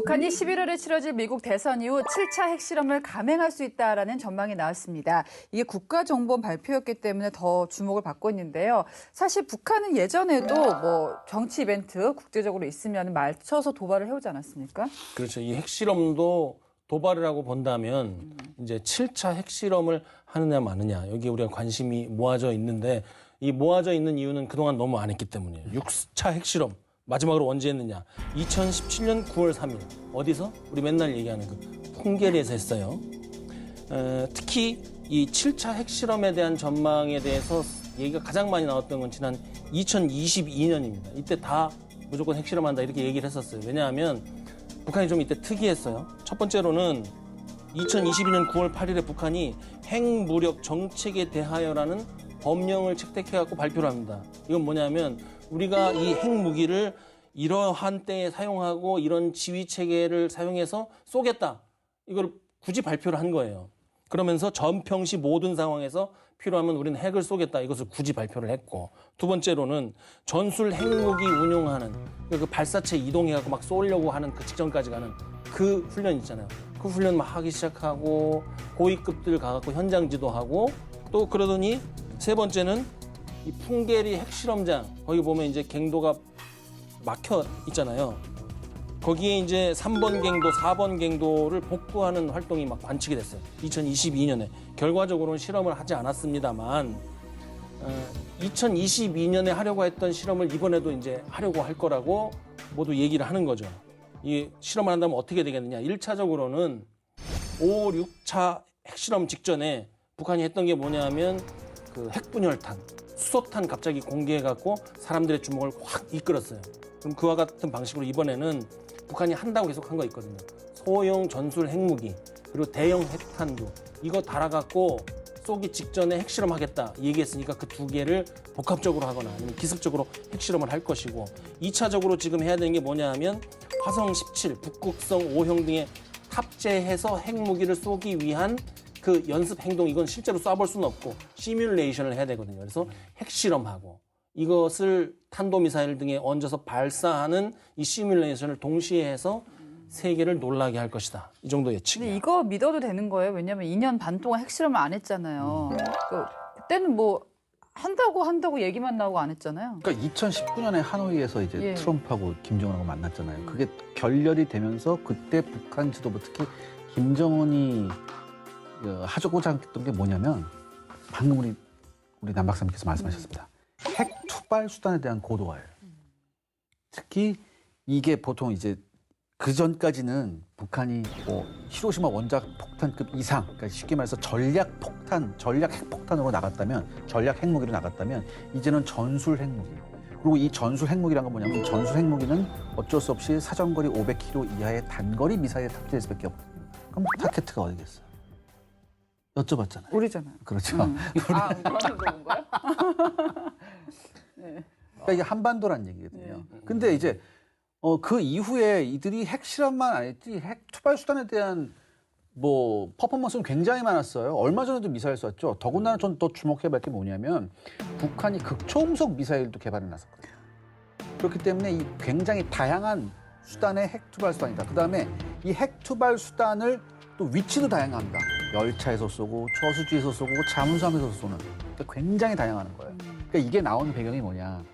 북한이 11월에 치러질 미국 대선 이후 7차 핵실험을 감행할 수 있다라는 전망이 나왔습니다. 이게 국가정보원 발표였기 때문에 더 주목을 받고 있는데요. 사실 북한은 예전에도 정치 이벤트 국제적으로 있으면 맞춰서 도발을 해오지 않았습니까? 그렇죠. 이 핵실험도 도발이라고 본다면 이제 7차 핵실험을 하느냐 마느냐 여기에 우리가 관심이 모아져 있는데 이 모아져 있는 이유는 그동안 너무 안 했기 때문이에요. 6차 핵실험 마지막으로 언제 했느냐? 2017년 9월 3일 어디서? 우리 맨날 얘기하는 그 풍계리에서 했어요. 특히 이 7차 핵실험에 대한 전망에 대해서 얘기가 가장 많이 나왔던 건 지난 2022년입니다. 이때 다 무조건 핵실험한다 이렇게 얘기를 했었어요. 왜냐하면 북한이 좀 이때 특이했어요. 첫 번째로는 2022년 9월 8일에 북한이 핵무력 정책에 대하여라는 법령을 채택해갖고 발표를 합니다. 이건 뭐냐면 우리가 이 핵무기를 이러한 때에 사용하고 이런 지휘 체계를 사용해서 쏘겠다. 이걸 굳이 발표를 한 거예요. 그러면서 전평시 모든 상황에서 필요하면 우리는 핵을 쏘겠다. 이것을 굳이 발표를 했고 두 번째로는 전술 핵무기 운용하는 그 발사체 이동해갖고 막 쏘려고 하는 그 직전까지 가는 그 훈련 있잖아요. 그 훈련 막 하기 시작하고 고위급들 가갖고 현장 지도하고 또 그러더니 세 번째는 이 풍계리 핵실험장 거기 보면 이제 갱도가 막혀 있잖아요. 거기에 이제 3번 갱도, 4번 갱도를 복구하는 활동이 막 관측이 됐어요. 2022년에. 결과적으로는 실험을 하지 않았습니다만 2022년에 하려고 했던 실험을 이번에도 이제 하려고 할 거라고 모두 얘기를 하는 거죠. 이 실험을 한다면 어떻게 되겠느냐. 1차적으로는 5, 6차 핵실험 직전에 북한이 했던 게 뭐냐면 그 핵분열탄, 수소탄 갑자기 공개해갖고 사람들의 주목을 확 이끌었어요. 그럼 그와 같은 방식으로 이번에는 북한이 한다고 계속 한 거 있거든요. 소형 전술 핵무기 그리고 대형 핵탄두 이거 달아갖고 쏘기 직전에 핵실험하겠다 얘기했으니까 그 두 개를 복합적으로 하거나 아니면 기습적으로 핵실험을 할 것이고 2차적으로 지금 해야 되는 게 뭐냐 하면 화성 17, 북극성 5형 등에 탑재해서 핵무기를 쏘기 위한 그 연습 행동 이건 실제로 쏴볼 수는 없고 시뮬레이션을 해야 되거든요. 그래서 핵실험하고 이것을 탄도미사일 등에 얹어서 발사하는 이 시뮬레이션을 동시에 해서 세계를 놀라게 할 것이다. 이 정도 예측이에요. 근데 이거 믿어도 되는 거예요? 왜냐면 2년 반 동안 핵실험을 안 했잖아요. 그때는 한다고 얘기만 나오고 안 했잖아요. 그러니까 2019년에 하노이에서 이제 예. 트럼프하고 김정은하고 만났잖아요. 그게 결렬이 되면서 그때 북한 지도부 특히 김정은이 하고자 했던 게 뭐냐면 방금 우리 남 박사님께서 말씀하셨습니다. 핵 투발 수단에 대한 고도화예요. 특히 이게 보통 이제 그 전까지는 북한이 히로시마 원작 폭탄급 이상, 그러니까 쉽게 말해서 전략 핵폭탄으로 나갔다면, 전략 핵무기로 나갔다면 이제는 전술 핵무기. 그리고 이 전술 핵무기란 건 뭐냐면 전술 핵무기는 어쩔 수 없이 사정거리 500km 이하의 단거리 미사일에 탑재할 수밖에 없거든요. 그럼 타켓트가 어디겠어요? 여쭤봤잖아요. 우리잖아요. 그렇죠. 우리한테 물어본 거야? 네. 그러니까 이게 한반도란 얘기거든요. 근데 이제 그 이후에 이들이 핵실험만 안 했지 핵 투발 수단에 대한 퍼포먼스는 굉장히 많았어요. 얼마 전에도 미사일 쐈죠. 더군다나 전 더 주목해볼 게 뭐냐면 북한이 극초음속 미사일도 개발해 놨었거든요. 그렇기 때문에 이 굉장히 다양한 수단의 핵 투발 수단이다. 그다음에 이 핵 투발 수단을 또 위치도 다양합니다. 열차에서 쏘고 저수지에서 쏘고 잠수함에서 쏘는 그러니까 굉장히 다양한 거예요. 그러니까 이게 나오는 배경이 뭐냐.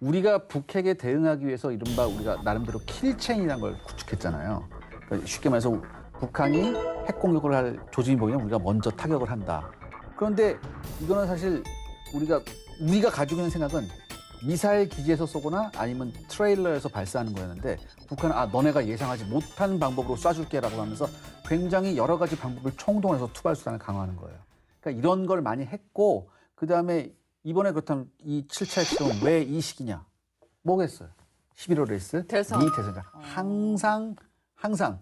우리가 북핵에 대응하기 위해서 이른바 우리가 나름대로 킬체인이라는 걸 구축했잖아요. 그러니까 쉽게 말해서 북한이 핵 공격을 할 조짐이 보이면 우리가 먼저 타격을 한다. 그런데 이거는 사실 우리가 가지고 있는 생각은 미사일 기지에서 쏘거나 아니면 트레일러에서 발사하는 거였는데 북한은 너네가 예상하지 못한 방법으로 쏴줄게라고 하면서 굉장히 여러 가지 방법을 총동원해서 투발 수단을 강화하는 거예요. 그러니까 이런 걸 많이 했고 그다음에 이번에 그렇다면 이 7차 핵실험은 왜 이 시기냐? 뭐겠어요? 11월에 있을 대선. 미 대선. 항상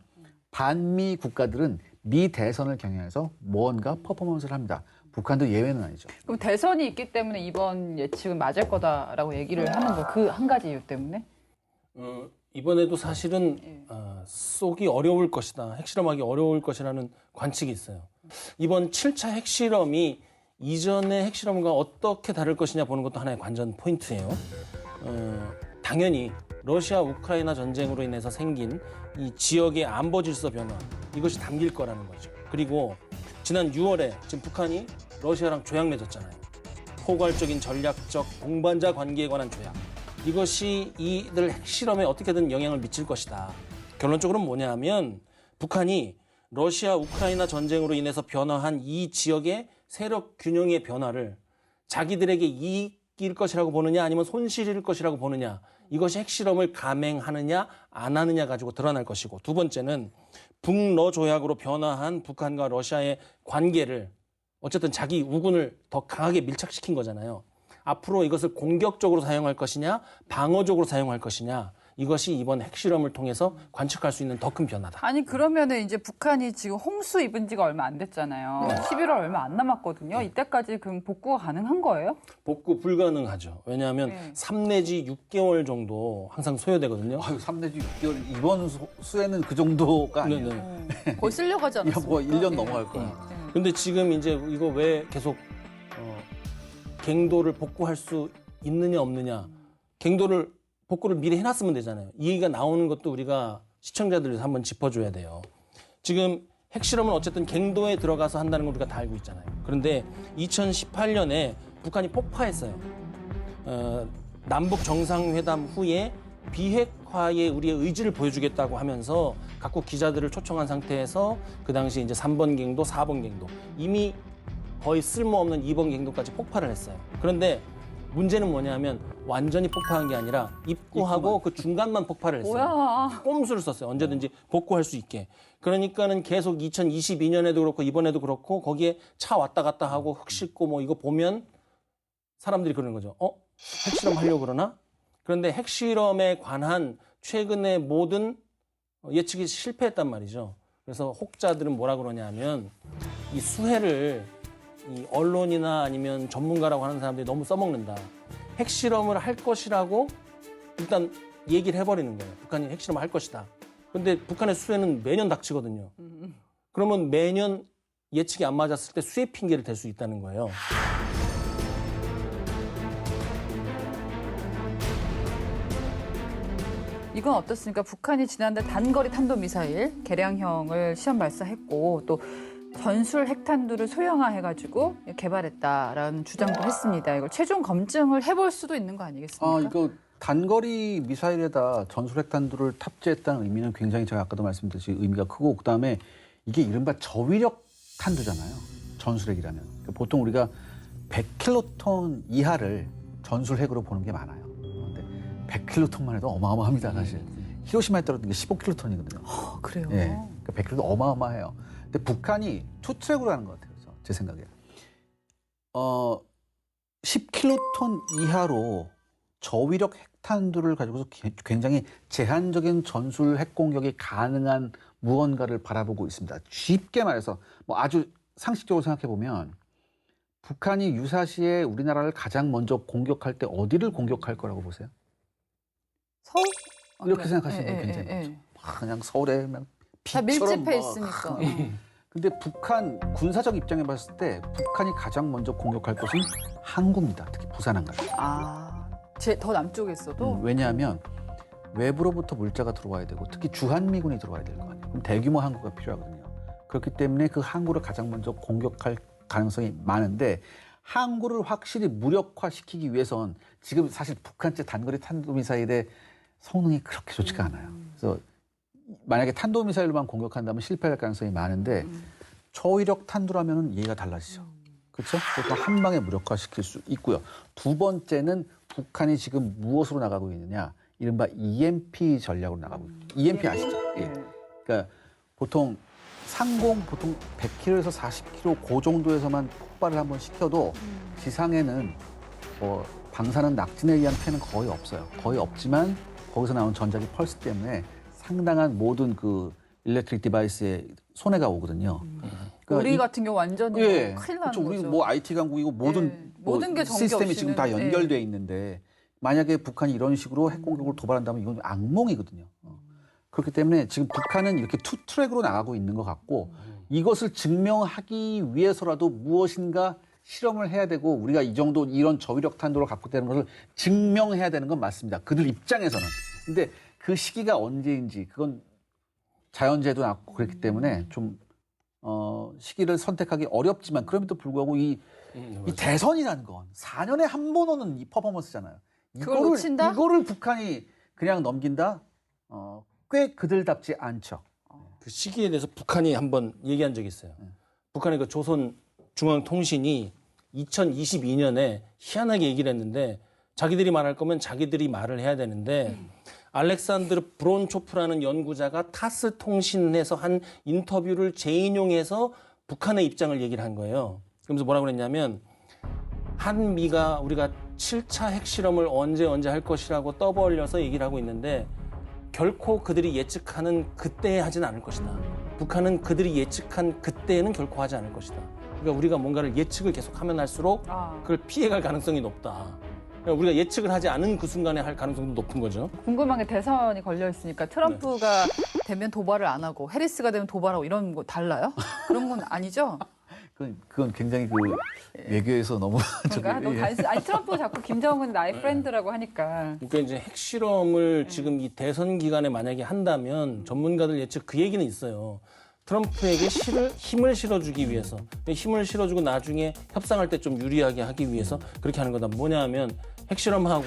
반미 국가들은 미 대선을 겨냥해서 뭔가 퍼포먼스를 합니다. 북한도 예외는 아니죠. 그럼 대선이 있기 때문에 이번 예측은 맞을 거다라고 얘기를 하는 거 그 한 가지 이유 때문에? 이번에도 사실은 쏘기 어려울 것이다. 핵실험하기 어려울 것이라는 관측이 있어요. 이번 7차 핵실험이 이전의 핵실험과 어떻게 다를 것이냐 보는 것도 하나의 관전 포인트예요. 당연히 러시아 우크라이나 전쟁으로 인해서 생긴 이 지역의 안보 질서 변화 이것이 담길 거라는 거죠. 그리고 지난 6월에 지금 북한이 러시아랑 조약 맺었잖아요. 포괄적인 전략적 동반자 관계에 관한 조약. 이것이 이들 핵실험에 어떻게든 영향을 미칠 것이다. 결론적으로는 뭐냐면 북한이 러시아 우크라이나 전쟁으로 인해서 변화한 이 지역의 세력 균형의 변화를 자기들에게 이익일 것이라고 보느냐 아니면 손실일 것이라고 보느냐 이것이 핵실험을 감행하느냐 안 하느냐 가지고 드러날 것이고 두 번째는 북러 조약으로 변화한 북한과 러시아의 관계를 어쨌든 자기 우군을 더 강하게 밀착시킨 거잖아요. 앞으로 이것을 공격적으로 사용할 것이냐 방어적으로 사용할 것이냐 이것이 이번 핵실험을 통해서 관측할 수 있는 더 큰 변화다. 아니 그러면은 이제 북한이 지금 홍수 입은 지가 얼마 안 됐잖아요. 11월 얼마 안 남았거든요. 이때까지 그럼 복구가 가능한 거예요? 복구 불가능하죠. 왜냐하면 3 내지 6개월 정도 항상 소요되거든요. 아유, 3 내지 6개월 이번 수에는 그 정도가 아니에요. 네네. 거의 쓸려가지 야, 않았어요? 뭐 1년 넘어갈 거야. 근데 지금 이제 이거 왜 계속 갱도를 복구할 수 있느냐 없느냐. 갱도를 복구를 미리 해놨으면 되잖아요. 이 얘기가 나오는 것도 우리가 시청자들이 한번 짚어줘야 돼요. 지금 핵실험은 어쨌든 갱도에 들어가서 한다는 걸 우리가 다 알고 있잖아요. 그런데 2018년에 북한이 폭파했어요. 남북 정상회담 후에 비핵화에 우리의 의지를 보여주겠다고 하면서 각국 기자들을 초청한 상태에서 그 당시 이제 3번 갱도, 4번 갱도 이미 거의 쓸모없는 2번 갱도까지 폭발을 했어요. 그런데 문제는 뭐냐면 완전히 폭파한 게 아니라 입구하고 그 중간만 폭발을 했어요. 뭐야? 꼼수를 썼어요. 언제든지 복구할 수 있게. 그러니까는 계속 2022년에도 그렇고 이번에도 그렇고 거기에 차 왔다 갔다 하고 흙 싣고 뭐 이거 보면 사람들이 그러는 거죠. 핵실험 하려고 그러나? 그런데 핵실험에 관한 최근의 모든 예측이 실패했단 말이죠. 그래서 혹자들은 뭐라 그러냐면 이 수혜를 이 언론이나 아니면 전문가라고 하는 사람들이 너무 써먹는다. 핵실험을 할 것이라고 일단 얘기를 해버리는 거예요. 북한이 핵실험을 할 것이다. 그런데 북한의 수혜는 매년 닥치거든요. 그러면 매년 예측이 안 맞았을 때 수혜 핑계를 댈 수 있다는 거예요. 이건 어떻습니까? 북한이 지난달 단거리 탄도미사일 개량형을 시험 발사했고 또 전술 핵탄두를 소형화해가지고 개발했다라는 주장도 했습니다. 이걸 최종 검증을 해볼 수도 있는 거 아니겠습니까? 이거 단거리 미사일에다 전술 핵탄두를 탑재했다는 의미는 굉장히 제가 아까도 말씀드렸듯이 의미가 크고 그다음에 이게 이른바 저위력 탄두잖아요. 전술핵이라면. 그러니까 보통 우리가 100킬로톤 이하를 전술핵으로 보는 게 많아요. 그런데 100킬로톤만 해도 어마어마합니다, 사실. 히로시마에 떨어진 게 15킬로톤이거든요. 그래요? 예. 그러니까 100킬로톤 어마어마해요. 근데 북한이 투트랙으로 하는 것 같아요. 제 생각에. 10킬로톤 이하로 저위력 핵탄두를 가지고서 굉장히 제한적인 전술 핵 공격이 가능한 무언가를 바라보고 있습니다. 쉽게 말해서 뭐 아주 상식적으로 생각해 보면 북한이 유사시에 우리나라를 가장 먼저 공격할 때 어디를 공격할 거라고 보세요? 서울? 이렇게 생각하시는 분 굉장히 많죠. 그냥 서울에 막 다 빛처럼 밀집해 막 있으니까. 근데 북한 군사적 입장에 봤을 때 북한이 가장 먼저 공격할 곳은 항구입니다. 특히 부산 항구. 더 남쪽에 있어도 왜냐하면 외부로부터 물자가 들어와야 되고 특히 주한미군이 들어와야 될 거 아니에요. 그럼 대규모 항구가 필요하거든요. 그렇기 때문에 그 항구를 가장 먼저 공격할 가능성이 많은데 항구를 확실히 무력화시키기 위해선 지금 사실 북한제 단거리 탄도미사일의 성능이 그렇게 좋지가 않아요. 그래서 만약에 탄도미사일로만 공격한다면 실패할 가능성이 많은데 저위력 탄두라면 이해가 달라지죠. 그렇죠? 그래서 한 방에 무력화시킬 수 있고요. 두 번째는 북한이 지금 무엇으로 나가고 있느냐? 이른바 EMP 전략으로 나가고 있죠. EMP 아시죠? 예. 그러니까 보통 상공 보통 100km에서 40km 그 정도에서만 폭발을 한번 시켜도 지상에는 뭐 방사능 낙진에 의한 피해는 거의 없어요. 거의 없지만 거기서 나온 전자기 펄스 때문에 상당한 모든 그 일렉트릭 디바이스에 손해가 오거든요. 그러니까 우리 같은 경우 완전히 예, 큰일 나는 그렇죠. 우리 거죠. 뭐 IT 강국이고 모든 모든 게 전기 시스템이 지금 다 없이는, 연결돼 있는데 만약에 북한이 이런 식으로 핵 공격을 도발한다면 이건 악몽이거든요. 그렇기 때문에 지금 북한은 이렇게 투 트랙으로 나가고 있는 것 같고 이것을 증명하기 위해서라도 무엇인가 실험을 해야 되고 우리가 이 정도 이런 저위력 탄도를 갖고 있다는 것을 증명해야 되는 건 맞습니다. 그들 입장에서는. 근데 그 시기가 언제인지 그건 자연재해도 났고 그랬기 때문에 좀 시기를 선택하기 어렵지만 그럼에도 불구하고 이 대선이라는 건 4년에 한 번 오는 이 퍼포먼스잖아요. 그걸 놓친다? 이거를 북한이 그냥 넘긴다? 꽤 그들답지 않죠. 그 시기에 대해서 북한이 한번 얘기한 적이 있어요. 북한의 그 조선중앙통신이 2022년에 희한하게 얘기를 했는데 자기들이 말할 거면 자기들이 말을 해야 되는데 알렉산드르 브론초프라는 연구자가 타스 통신에서 한 인터뷰를 재인용해서 북한의 입장을 얘기를 한 거예요. 그러면서 뭐라고 그랬냐면 한미가 우리가 7차 핵실험을 언제 할 것이라고 떠벌려서 얘기를 하고 있는데 결코 그들이 예측하는 그때에 하진 않을 것이다. 북한은 그들이 예측한 그때에는 결코 하지 않을 것이다. 그러니까 우리가 뭔가를 예측을 계속하면 할수록 그걸 피해갈 가능성이 높다. 그러니까 우리가 예측을 하지 않은 그 순간에 할 가능성도 높은 거죠. 궁금한 게 대선이 걸려 있으니까 트럼프가 되면 도발을 안 하고 해리스가 되면 도발하고 이런 거 달라요? 그런 건 아니죠? 그건 굉장히 그 외교에서 너무 그러니까 너무 단순. 아니 트럼프 자꾸 김정은 나의 프렌드라고 하니까. 그러니까 이제 핵실험을 지금 이 대선 기간에 만약에 한다면 전문가들 예측 그 얘기는 있어요. 트럼프에게 힘을 실어주기 위해서, 힘을 실어주고 나중에 협상할 때 좀 유리하게 하기 위해서 그렇게 하는 거다. 뭐냐 하면 핵실험하고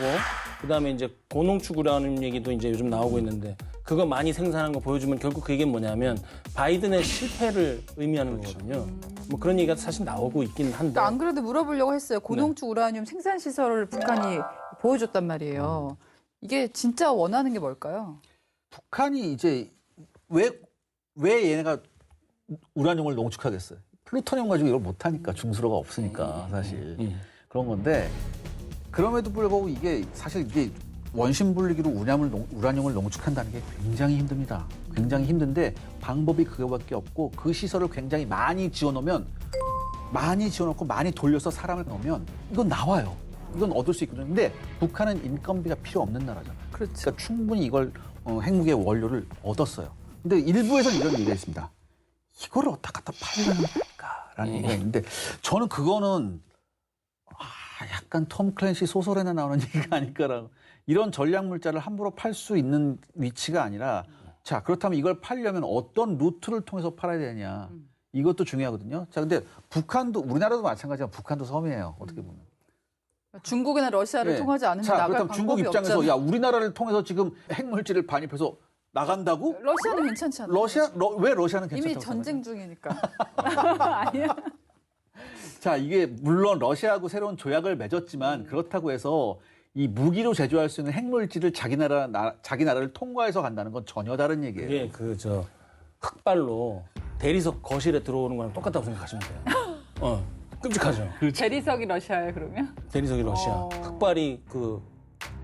그다음에 이제 고농축 우라늄 얘기도 이제 요즘 나오고 있는데 그거 많이 생산한 거 보여주면 결국 그 얘기는 뭐냐면 바이든의 실패를 의미하는 거거든요. 뭐 그런 얘기가 사실 나오고 있긴 한데. 그러니까 안 그래도 물어보려고 했어요. 고농축 우라늄 생산 시설을 북한이 보여줬단 말이에요. 이게 진짜 원하는 게 뭘까요? 북한이 이제 왜 얘네가 우라늄을 농축하겠어요? 플루토늄 가지고 이걸 못하니까 중수로가 없으니까 사실 그런 건데 그럼에도 불구하고 이게 사실 이게 원심 분리기로 우라늄을 농축한다는 게 굉장히 힘듭니다. 굉장히 힘든데 방법이 그거밖에 없고 그 시설을 굉장히 많이 지어놓고 많이 돌려서 사람을 넣으면 이건 나와요. 이건 얻을 수 있거든요. 근데 북한은 인건비가 필요 없는 나라잖아요. 그렇죠. 그러니까 충분히 이걸 핵무기의 원료를 얻었어요. 근데 일부에서는 이런 얘기가 있습니다. 이거를 어디다 갖다 팔려는 거니까라는 얘기가 있는데 저는 그거는 약간 톰 클랜시 소설에나 나오는 얘기가 아닐까라고. 이런 전략물자를 함부로 팔 수 있는 위치가 아니라 자 그렇다면 이걸 팔려면 어떤 루트를 통해서 팔아야 되냐. 이것도 중요하거든요. 자 근데 북한도 우리나라도 마찬가지지만 북한도 섬이에요. 어떻게 보면. 중국이나 러시아를 네. 통하지 않으면 자, 나갈 그렇다면 방법이 중국 입장에서 없잖아요. 야 우리나라를 통해서 지금 핵물질을 반입해서 나간다고? 러시아는 괜찮지 않아요? 왜 러시아는 괜찮다고 이미 전쟁 생각해요? 중이니까. 아니야? 자, 이게 물론 러시아하고 새로운 조약을 맺었지만 그렇다고 해서 이 무기로 제조할 수 있는 핵물질을 자기 나라를 통과해서 간다는 건 전혀 다른 얘기예요. 그게 흑발로 대리석 거실에 들어오는 거랑 똑같다고 생각하시면 돼요. 끔찍하죠. 대리석이 러시아예요 그러면? 대리석이 러시아. 흑발이 그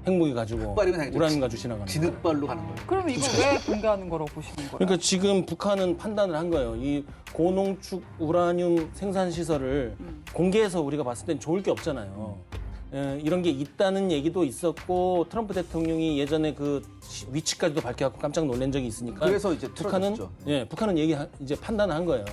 핵무기 가지고 흑발이면 당연히 우라늄 가지고 지나가는. 진흙발로 가는 거예요. 그럼 이거 왜 공개하는 거라고 보시는 거예요? 그러니까 지금 북한은 판단을 한 거예요. 이 고농축 우라늄 생산 시설을 공개해서 우리가 봤을 땐 좋을 게 없잖아요. 이런 게 있다는 얘기도 있었고 트럼프 대통령이 예전에 그 위치까지도 밝혀갖고 깜짝 놀란 적이 있으니까. 그래서 이제 북한은 틀어졌죠. 북한은 이제 판단을 한 거예요.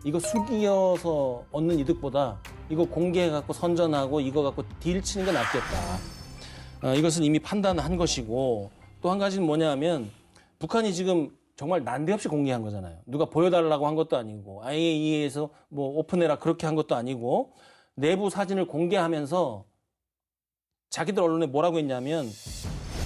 이거 숨기어서 얻는 이득보다 이거 공개해갖고 선전하고 이거 갖고 딜 치는 게 낫겠다. 이것은 이미 판단을 한 것이고 또 한 가지는 뭐냐면 북한이 지금 정말 난데없이 공개한 거잖아요. 누가 보여달라고 한 것도 아니고 IAEA에서 뭐 오픈해라 그렇게 한 것도 아니고 내부 사진을 공개하면서 자기들 언론에 뭐라고 했냐면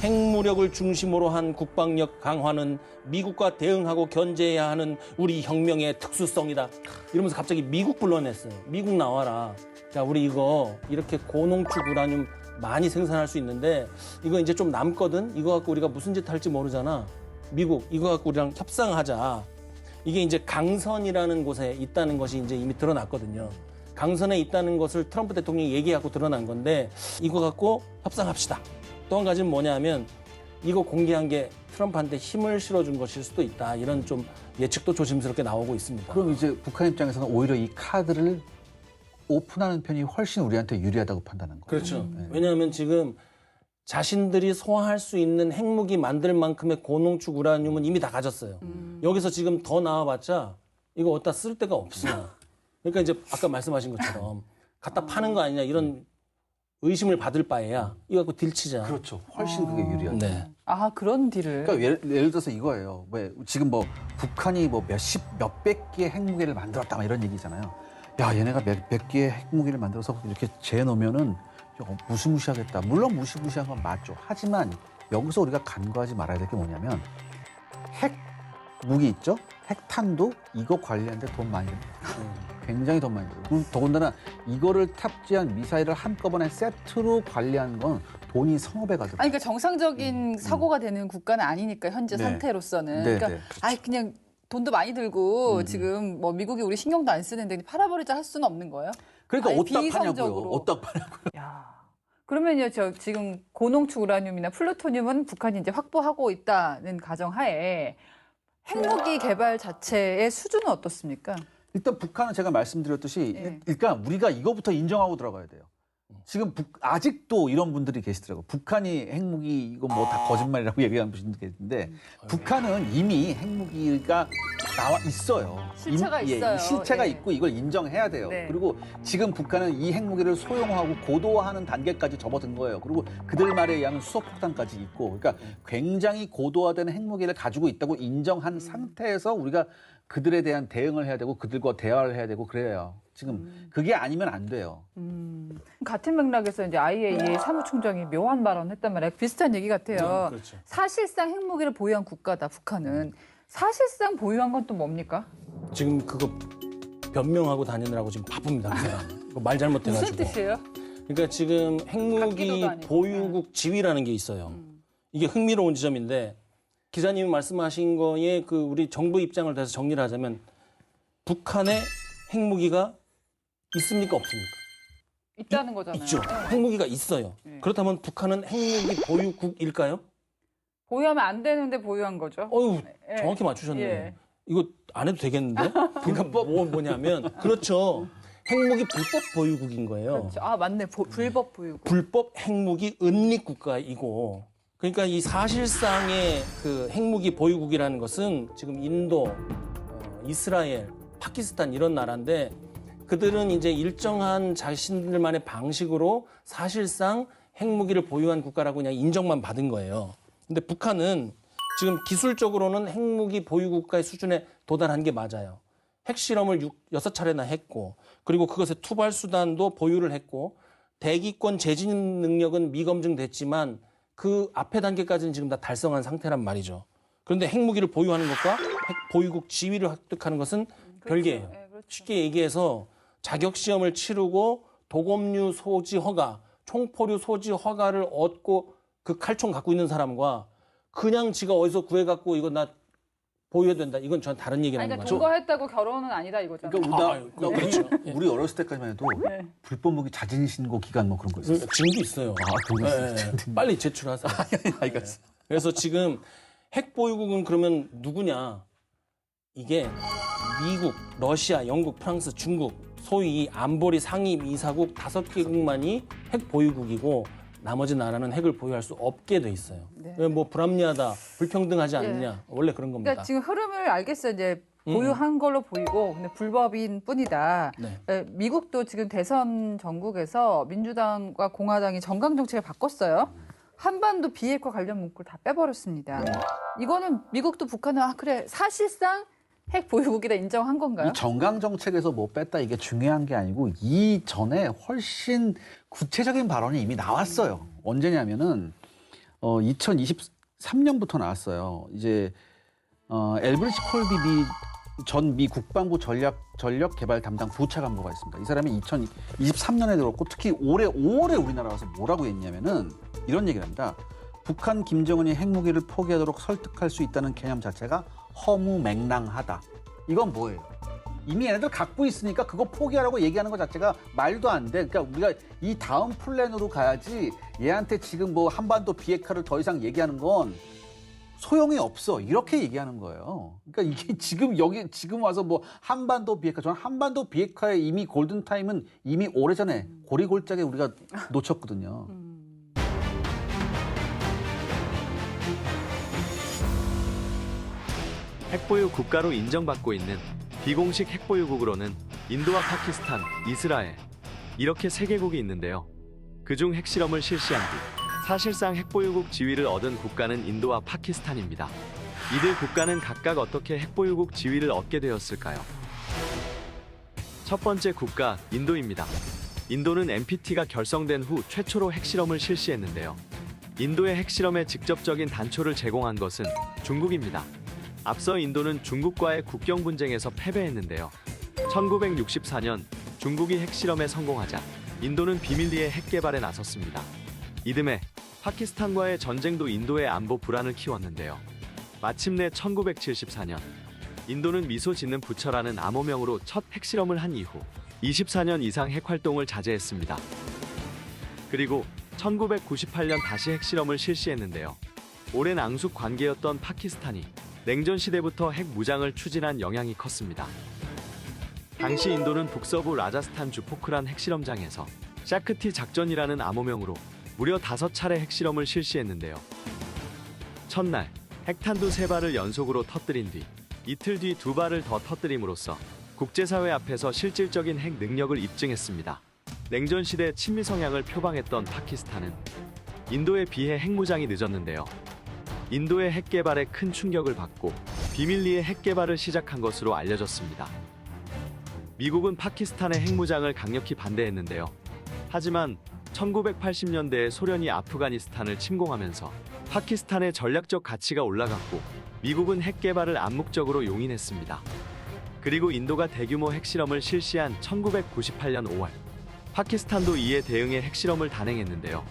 핵무력을 중심으로 한 국방력 강화는 미국과 대응하고 견제해야 하는 우리 혁명의 특수성이다. 이러면서 갑자기 미국 불러냈어요. 미국 나와라. 자, 우리 이거 이렇게 고농축 우라늄 많이 생산할 수 있는데 이거 이제 좀 남거든. 이거 갖고 우리가 무슨 짓 할지 모르잖아. 미국 이거 갖고 우리랑 협상하자. 이게 이제 강선이라는 곳에 있다는 것이 이제 이미 드러났거든요. 강선에 있다는 것을 트럼프 대통령이 얘기하고 드러난 건데 이거 갖고 협상합시다. 또 한 가지는 뭐냐면 이거 공개한 게 트럼프한테 힘을 실어준 것일 수도 있다. 이런 좀 예측도 조심스럽게 나오고 있습니다. 그럼 이제 북한 입장에서는 오히려 이 카드를 오픈하는 편이 훨씬 우리한테 유리하다고 판단한 거예요. 그렇죠. 왜냐하면 지금 자신들이 소화할 수 있는 핵무기 만들 만큼의 고농축 우라늄은 이미 다 가졌어요. 여기서 지금 더 나와봤자 이거 어디다 쓸 데가 없어. 그러니까 이제 아까 말씀하신 것처럼 갖다 파는 거 아니냐 이런 의심을 받을 바에야 이거 갖고 딜치자. 그렇죠. 훨씬 그게 유리하죠. 네. 아, 그런 딜을. 그러니까 예를 들어서 이거예요. 왜 지금 뭐 북한이 뭐 몇백 개의 핵무기를 만들었다 막 이런 얘기잖아요. 야, 얘네가 몇 개의 핵무기를 만들어서 이렇게 재놓으면은 무시무시하겠다. 물론 무시무시한 건 맞죠. 하지만 여기서 우리가 간과하지 말아야 될 게 뭐냐면 핵무기 있죠? 핵탄도 이거 관리하는데 돈 많이 듭니다. 굉장히 돈 많이 들어요. 더군다나 이거를 탑재한 미사일을 한꺼번에 세트로 관리하는 건 돈이 성어 배가 들어요. 아니, 그러니까 정상적인 사고가 되는 국가는 아니니까 현재 네. 상태로서는. 네, 그러니까 네, 그렇죠. 아이 그냥 돈도 많이 들고 지금 뭐 미국이 우리 신경도 안 쓰는데 팔아버리자 할 수는 없는 거예요? 그러니까 아예 어디다 파냐고요. 비이성적으로. 어디다 파냐고요. 야. 그러면요, 저 지금 고농축 우라늄이나 플루토늄은 북한이 이제 확보하고 있다는 가정하에 핵무기 개발 자체의 수준은 어떻습니까? 일단 북한은 제가 말씀드렸듯이 네. 일단 우리가 이거부터 인정하고 들어가야 돼요. 지금 아직도 이런 분들이 계시더라고요. 북한이 핵무기 이거 뭐 다 거짓말이라고 얘기하는 분들이 계신데 북한은 이미 핵무기가 나와 있어요. 실체가 있어요. 실체가 예. 있고 이걸 인정해야 돼요. 네. 그리고 지금 북한은 이 핵무기를 소형화하고 고도화하는 단계까지 접어든 거예요. 그리고 그들 말에 의하면 수소폭탄까지 있고 그러니까 굉장히 고도화된 핵무기를 가지고 있다고 인정한 상태에서 우리가 그들에 대한 대응을 해야 되고 그들과 대화를 해야 되고 그래요. 지금 그게 아니면 안 돼요. 같은 맥락에서 이제 IAEA 사무총장이 묘한 발언을 했단 말이에요. 비슷한 얘기 같아요. 그렇죠. 사실상 핵무기를 보유한 국가다, 북한은. 사실상 보유한 건 또 뭡니까? 지금 그거 변명하고 다니느라고 지금 바쁩니다. 그 사람. 말 잘못해가지고. 무슨 뜻이에요? 그러니까 지금 핵무기 각기도도 아니고. 보유국 지위라는 게 있어요. 이게 흥미로운 지점인데 기자님이 말씀하신 거에 그 우리 정부 입장을 대해서 정리를 하자면 북한에 핵무기가 있습니까 없습니까? 있다는 거잖아요. 있죠. 네. 핵무기가 있어요. 그렇다면 북한은 핵무기 보유국일까요? 보유하면 안 되는데 보유한 거죠. 어유 예. 정확히 맞추셨네. 예. 이거 안 해도 되겠는데? 그러니까 뭐냐면 그렇죠. 핵무기 불법 보유국인 거예요. 그렇죠. 아, 맞네. 불법 보유국. 불법 핵무기 은닉 국가이고 그러니까 이 사실상의 그 핵무기 보유국이라는 것은 지금 인도, 이스라엘, 파키스탄 이런 나라인데 그들은 이제 일정한 자신들만의 방식으로 사실상 핵무기를 보유한 국가라고 그냥 인정만 받은 거예요. 근데 북한은 지금 기술적으로는 핵무기 보유 국가의 수준에 도달한 게 맞아요. 핵실험을 6차례나 했고 그리고 그것의 투발 수단도 보유를 했고 대기권 재진 능력은 미검증됐지만 그 앞에 단계까지는 지금 다 달성한 상태란 말이죠. 그런데 핵무기를 보유하는 것과 핵 보유국 지위를 획득하는 것은 별개예요. 네, 그렇죠. 쉽게 얘기해서 자격시험을 치르고 도검류 소지 허가, 총포류 소지 허가를 얻고 그 칼총 갖고 있는 사람과 그냥 지가 어디서 구해갖고 이거 나 보유해야 된다. 이건 전 다른 아니, 얘기라는 그러니까 거죠. 동거했다고 결혼은 아니다 이거잖아요. 그러니까 그렇죠. 우리 어렸을 때까지만 해도 네. 불법 무기 자진 신고 기간 뭐 그런 거 있었어요. 지금도 있어요. 그런 거 있어요. 빨리 제출하세요. 알겠어. 그래서 지금 핵 보유국은 그러면 누구냐? 이게 미국, 러시아, 영국, 프랑스, 중국 소위 안보리 상임 이사국 5개국만이 핵 보유국이고 나머지 나라는 핵을 보유할 수 없게 돼 있어요. 네. 왜 뭐 불합리하다, 불평등하지 않느냐. 원래 그런 겁니다. 그러니까 지금 흐름을 알겠어요. 이제 보유한 걸로 보이고 근데 불법인 뿐이다. 네. 미국도 지금 대선 전국에서 민주당과 공화당이 정강 정책을 바꿨어요. 한반도 비핵화 관련 문구를 다 빼버렸습니다. 이거는 미국도 북한은 아 그래 사실상 핵 보유국이다 인정한 건가요? 이 정강 정책에서 뭐 뺐다 이게 중요한 게 아니고 이전에 훨씬 구체적인 발언이 이미 나왔어요. 언제냐면은 2023년부터 나왔어요. 이제 엘브리지 콜비 전 미 국방부 전력 개발 담당 부차관보가 있습니다. 이 사람이 2023년에 들었고 특히 올해 5월에 우리나라 와서 뭐라고 했냐면은 이런 얘기를 합니다. 북한 김정은이 핵무기를 포기하도록 설득할 수 있다는 개념 자체가 허무맹랑하다. 이건 뭐예요? 이미 얘네들 갖고 있으니까 그거 포기하라고 얘기하는 것 자체가 말도 안 돼. 그러니까 우리가 이 다음 플랜으로 가야지 얘한테 지금 뭐 한반도 비핵화를 더 이상 얘기하는 건 소용이 없어. 이렇게 얘기하는 거예요. 그러니까 이게 지금 와서 뭐 한반도 비핵화. 저는 한반도 비핵화의 이미 골든타임은 이미 오래전에 고리골짜기에 우리가 놓쳤거든요. 핵보유 국가로 인정받고 있는 비공식 핵보유국으로는 인도와 파키스탄, 이스라엘 이렇게 3개국이 있는데요. 그중 핵실험을 실시한 뒤 사실상 핵보유국 지위를 얻은 국가는 인도와 파키스탄입니다. 이들 국가는 각각 어떻게 핵보유국 지위를 얻게 되었을까요? 첫 번째 국가, 인도입니다. 인도는 NPT가 결성된 후 최초로 핵실험을 실시했는데요. 인도의 핵실험에 직접적인 단초를 제공한 것은 중국입니다. 앞서 인도는 중국과의 국경 분쟁에서 패배했는데요. 1964년 중국이 핵실험에 성공하자 인도는 비밀리에 핵 개발에 나섰습니다. 이듬해 파키스탄과의 전쟁도 인도의 안보 불안을 키웠는데요. 마침내 1974년 인도는 미소 짓는 부처라는 암호명으로 첫 핵실험을 한 이후 24년 이상 핵활동을 자제했습니다. 그리고 1998년 다시 핵실험을 실시했는데요. 오랜 앙숙 관계였던 파키스탄이 냉전 시대부터 핵 무장을 추진한 영향이 컸습니다. 당시 인도는 북서부 라자스탄주 포크란 핵실험장에서 샤크티 작전이라는 암호명으로 무려 5차례 핵실험을 실시했는데요. 첫날 핵탄두 3발을 연속으로 터뜨린 뒤 이틀 뒤 2발을 더 터뜨림으로써 국제사회 앞에서 실질적인 핵 능력을 입증했습니다. 냉전 시대 친미 성향을 표방했던 파키스탄은 인도에 비해 핵무장이 늦었는데요. 인도의 핵 개발에 큰 충격을 받고 비밀리에 핵 개발을 시작한 것으로 알려졌습니다. 미국은 파키스탄의 핵무장을 강력히 반대했는데요. 하지만 1980년대에 소련이 아프가니스탄을 침공하면서 파키스탄의 전략적 가치가 올라갔고 미국은 핵 개발을 암묵적으로 용인했습니다. 그리고 인도가 대규모 핵실험을 실시한 1998년 5월 파키스탄도 이에 대응해 핵실험을 단행했는데요.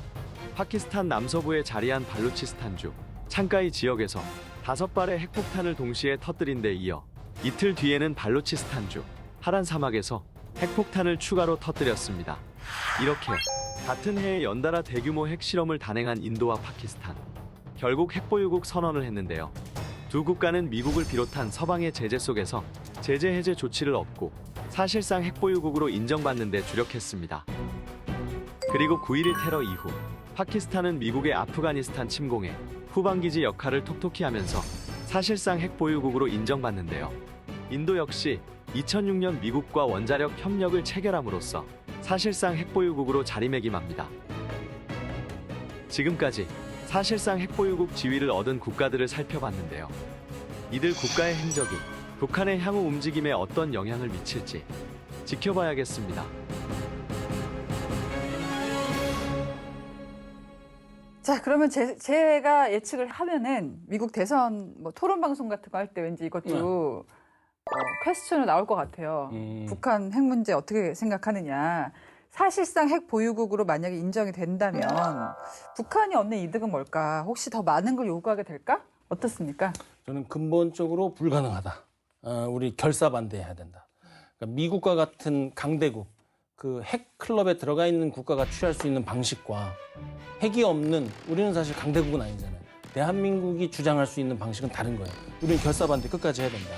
파키스탄 남서부에 자리한 발루치스탄주 창가이 지역에서 5발의 핵폭탄을 동시에 터뜨린 데 이어 이틀 뒤에는 발루치스탄주 하란 사막에서 핵폭탄을 추가로 터뜨렸습니다. 이렇게 같은 해에 연달아 대규모 핵실험을 단행한 인도와 파키스탄. 결국 핵보유국 선언을 했는데요. 두 국가는 미국을 비롯한 서방의 제재 속에서 제재 해제 조치를 얻고 사실상 핵보유국으로 인정받는 데 주력했습니다. 그리고 9.11 테러 이후 파키스탄은 미국의 아프가니스탄 침공에 후방기지 역할을 톡톡히 하면서 사실상 핵보유국으로 인정받는데요. 인도 역시 2006년 미국과 원자력 협력을 체결함으로써 사실상 핵보유국으로 자리매김합니다. 지금까지 사실상 핵보유국 지위를 얻은 국가들을 살펴봤는데요. 이들 국가의 행적이 북한의 향후 움직임에 어떤 영향을 미칠지 지켜봐야겠습니다. 자, 그러면 제가 예측을 하면은 미국 대선 뭐 토론 방송 같은 거 할 때 왠지 이것도 퀘스천으로 나올 것 같아요. 북한 핵 문제 어떻게 생각하느냐. 사실상 핵 보유국으로 만약에 인정이 된다면 북한이 얻는 이득은 뭘까? 혹시 더 많은 걸 요구하게 될까? 어떻습니까? 저는 근본적으로 불가능하다. 우리 결사반대해야 된다. 그러니까 미국과 같은 강대국, 그 핵 클럽에 들어가 있는 국가가 취할 수 있는 방식과 핵이 없는, 우리는 사실 강대국은 아니잖아요. 대한민국이 주장할 수 있는 방식은 다른 거예요. 우리는 결사반대 끝까지 해야 된다.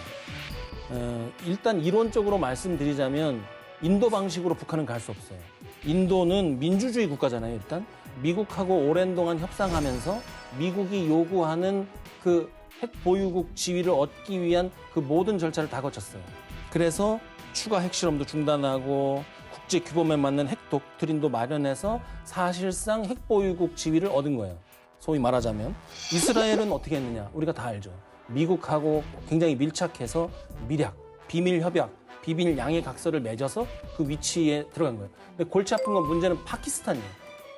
일단 이론적으로 말씀드리자면 인도 방식으로 북한은 갈 수 없어요. 인도는 민주주의 국가잖아요. 일단 미국하고 오랜 동안 협상하면서 미국이 요구하는 그 핵 보유국 지위를 얻기 위한 그 모든 절차를 다 거쳤어요. 그래서 추가 핵실험도 중단하고 국제 규범에 맞는 핵 독트린도 마련해서 사실상 핵 보유국 지위를 얻은 거예요. 소위 말하자면 이스라엘은 어떻게 했느냐 우리가 다 알죠. 미국하고 굉장히 밀착해서 밀약, 비밀 협약, 비밀 양해 각서를 맺어서 그 위치에 들어간 거예요. 근데 골치 아픈 건 문제는 파키스탄이에요.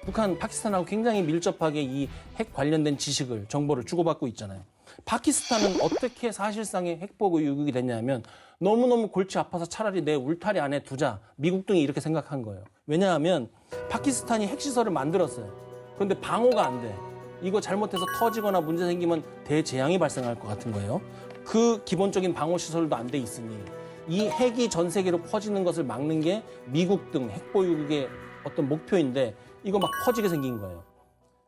북한, 파키스탄하고 굉장히 밀접하게 이 핵 관련된 지식을, 정보를 주고받고 있잖아요. 파키스탄은 어떻게 사실상의 핵보유국이 됐냐면 너무너무 골치 아파서 차라리 내 울타리 안에 두자. 미국 등이 이렇게 생각한 거예요. 왜냐하면 파키스탄이 핵시설을 만들었어요. 그런데 방어가 안 돼. 이거 잘못해서 터지거나 문제 생기면 대재앙이 발생할 것 같은 거예요. 그 기본적인 방어시설도 안 돼 있으니 이 핵이 전 세계로 퍼지는 것을 막는 게 미국 등 핵보유국의 어떤 목표인데 이거 막 퍼지게 생긴 거예요.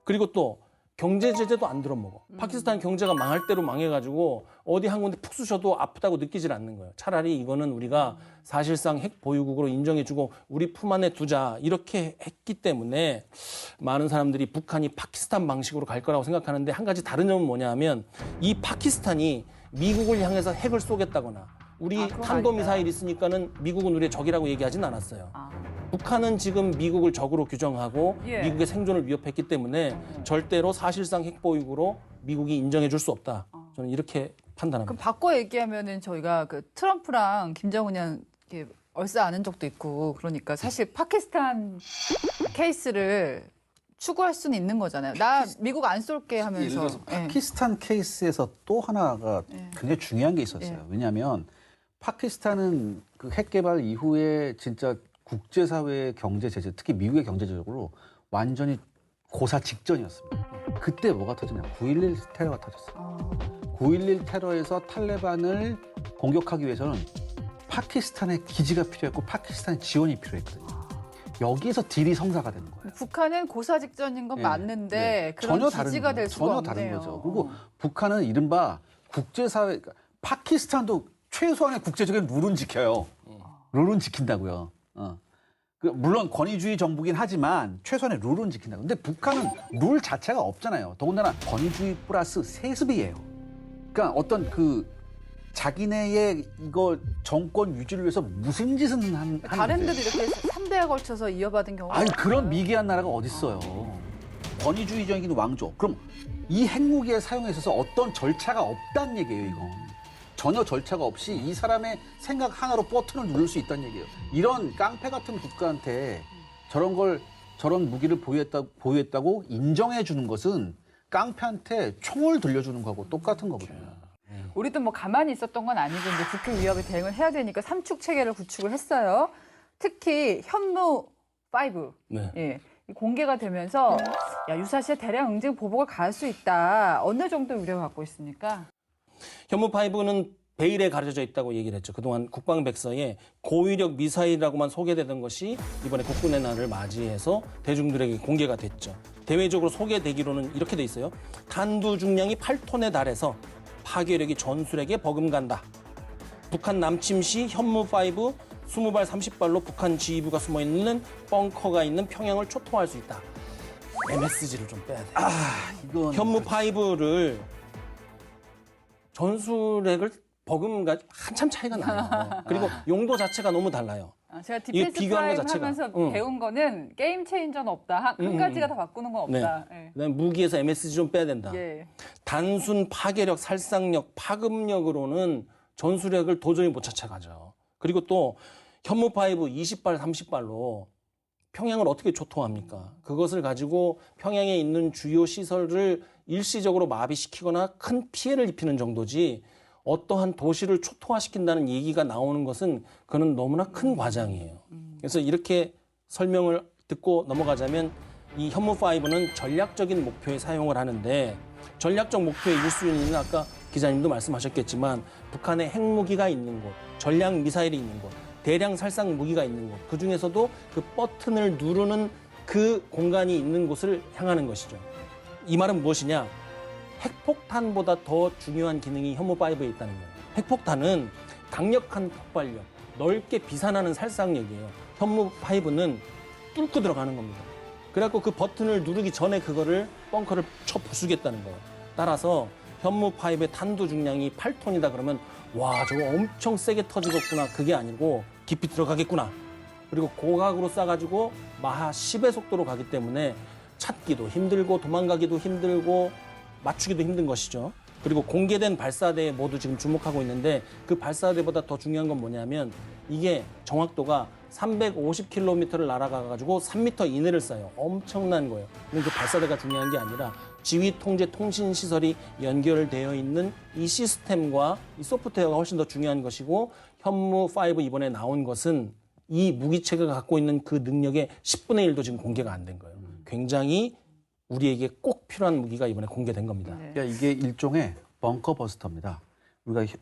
그리고 또 경제 제재도 안 들어먹어. 파키스탄 경제가 망할 대로 망해가지고 어디 한 군데 푹 쑤셔도 아프다고 느끼질 않는 거예요. 차라리 이거는 우리가 사실상 핵 보유국으로 인정해주고 우리 품 안에 두자 이렇게 했기 때문에 많은 사람들이 북한이 파키스탄 방식으로 갈 거라고 생각하는데 한 가지 다른 점은 뭐냐면 이 파키스탄이 미국을 향해서 핵을 쏘겠다거나 우리 탄도미사일 있으니까는 미국은 우리의 적이라고 얘기하진 않았어요. 북한은 지금 미국을 적으로 규정하고 예. 미국의 생존을 위협했기 때문에 절대로 사실상 핵보유국으로 미국이 인정해 줄 수 없다. 저는 이렇게 판단합니다. 그럼 바꿔 얘기하면은 저희가 그 트럼프랑 김정은이랑 이렇게 얼싸 아는 적도 있고 그러니까 사실 파키스탄 케이스를 추구할 수는 있는 거잖아요. 나 미국 안 쏠게 예를 하면서. 들어서 예. 파키스탄 케이스에서 또 하나가 굉장히 중요한 게 있었어요. 예. 왜냐하면 파키스탄은 그 핵 개발 이후에 진짜 국제사회의 경제 제재, 특히 미국의 경제 제재로 완전히 고사 직전이었습니다. 그때 뭐가 터지냐? 9.11 테러가 터졌어요. 9.11 테러에서 탈레반을 공격하기 위해서는 파키스탄의 기지가 필요했고 파키스탄의 지원이 필요했거든요. 여기에서 딜이 성사가 되는 거예요. 북한은 고사 직전인 건 네, 맞는데 네. 그런 전혀 다른 기지가 거예요. 될 수가 전혀 없네요. 다른 거죠. 그리고 북한은 이른바 국제사회, 그러니까 파키스탄도 최소한의 국제적인 룰은 지켜요. 룰은 지킨다고요. 물론 권위주의 정부긴 하지만 최소한의 룰은 지킨다고. 근데 북한은 룰 자체가 없잖아요. 더군다나 권위주의 플러스 세습이에요. 그러니까 어떤 그 자기네의 이거 정권 유지를 위해서 무슨 짓은 하는데. 다른 데도 이렇게 3대에 걸쳐서 이어받은 경우가 아니 있어요. 그런 미개한 나라가 어딨어요. 권위주의적인 왕조. 그럼 이 핵무기의 사용에 있어서 어떤 절차가 없다는 얘기예요, 이건. 전혀 절차가 없이 이 사람의 생각 하나로 버튼을 누를 수 있다는 얘기예요. 이런 깡패 같은 국가한테 저런 무기를 보유했다고 인정해 주는 것은 깡패한테 총을 들려주는 거하고 똑같은 거거든요. 우리도 뭐 가만히 있었던 건 아니고 이제 북핵 위협에 대응을 해야 되니까 삼축 체계를 구축을 했어요. 특히 현무 5. 네. 예. 이 공개가 되면서 야, 유사시에 대량 응징 보복을 가할 수 있다. 어느 정도 우려를 갖고 있습니까? 현무5는 베일에 가려져 있다고 얘기를 했죠. 그동안 국방백서에 고위력 미사일이라고만 소개되던 것이 이번에 국군의 날을 맞이해서 대중들에게 공개가 됐죠. 대외적으로 소개되기로는 이렇게 돼 있어요. 탄두 중량이 8톤에 달해서 파괴력이 전술에게 버금간다. 북한 남침 시 현무5 20발 30발로 북한 지휘부가 숨어있는 벙커가 있는 평양을 초토화할 수 있다. MSG를 좀 빼야 돼. 이건 현무5를 전술핵을 버금가 한참 차이가 나요. 그리고 용도 자체가 너무 달라요. 제가 이게 디펜스 비교하는 프라임 것 자체가. 하면서 응. 배운 거는 게임 체인저는 없다. 한 가지가 다 바꾸는 건 없다. 예. 그다음에 무기에서 MSG 좀 빼야 된다. 예. 단순 파괴력, 살상력, 파급력으로는 전술핵을 도저히 못 쫓아가죠. 그리고 또 현무5 20발, 30발로 평양을 어떻게 초토화합니까? 그것을 가지고 평양에 있는 주요 시설을 일시적으로 마비시키거나 큰 피해를 입히는 정도지 어떠한 도시를 초토화시킨다는 얘기가 나오는 것은 그는 너무나 큰 과장이에요. 그래서 이렇게 설명을 듣고 넘어가자면 이 현무5는 전략적인 목표에 사용을 하는데 전략적 목표의 1순위는 아까 기자님도 말씀하셨겠지만 북한의 핵무기가 있는 곳, 전략 미사일이 있는 곳, 대량 살상 무기가 있는 곳, 그중에서도 그 버튼을 누르는 그 공간이 있는 곳을 향하는 것이죠. 이 말은 무엇이냐? 핵폭탄보다 더 중요한 기능이 현무5에 있다는 거예요. 핵폭탄은 강력한 폭발력, 넓게 비산하는 살상력이에요. 현무5는 뚫고 들어가는 겁니다. 그래갖고 그 버튼을 누르기 전에 그거를 벙커를 쳐 부수겠다는 거예요. 따라서 현무5의 탄두 중량이 8톤이다 그러면 와 저거 엄청 세게 터지겠구나 그게 아니고 깊이 들어가겠구나. 그리고 고각으로 쏴가지고 마하 10의 속도로 가기 때문에 찾기도 힘들고 도망가기도 힘들고 맞추기도 힘든 것이죠. 그리고 공개된 발사대에 모두 지금 주목하고 있는데 그 발사대보다 더 중요한 건 뭐냐면 이게 정확도가 350km를 날아가가지고 3m 이내를 쏴요. 엄청난 거예요. 근데 그 발사대가 중요한 게 아니라 지휘 통제 통신 시설이 연결되어 있는 이 시스템과 이 소프트웨어가 훨씬 더 중요한 것이고 현무5 이번에 나온 것은 이 무기체계가 갖고 있는 그 능력의 10분의 1도 지금 공개가 안 된 거예요. 굉장히 우리에게 꼭 필요한 무기가 이번에 공개된 겁니다. 네. 그러니까 이게 일종의 벙커 버스터입니다. 우리가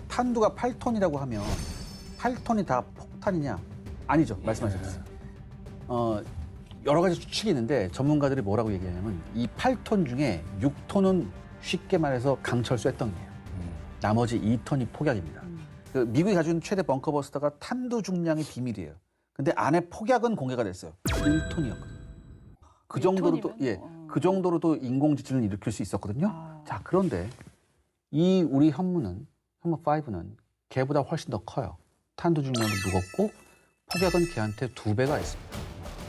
탄두가 8톤이라고 하면 8톤이 다 폭탄이냐? 아니죠. 말씀하셨어요. 여러 가지 추측이 있는데 전문가들이 뭐라고 얘기하냐면 이 8톤 중에 6톤은 쉽게 말해서 강철 쇳덩이에요. 나머지 2톤이 폭약입니다. 그 미국이 가지고 있는 최대 벙커 버스터가 탄두 중량이 비밀이에요. 근데 안에 폭약은 공개가 됐어요. 1톤이었거든요. 그 정도로도 1톤이면? 그 정도로도 인공 지진을 일으킬 수 있었거든요. 자, 그런데 이 우리 현무5는 걔보다 훨씬 더 커요. 탄두 중량도 무겁고 폭약은 걔한테 2배가 있습니다.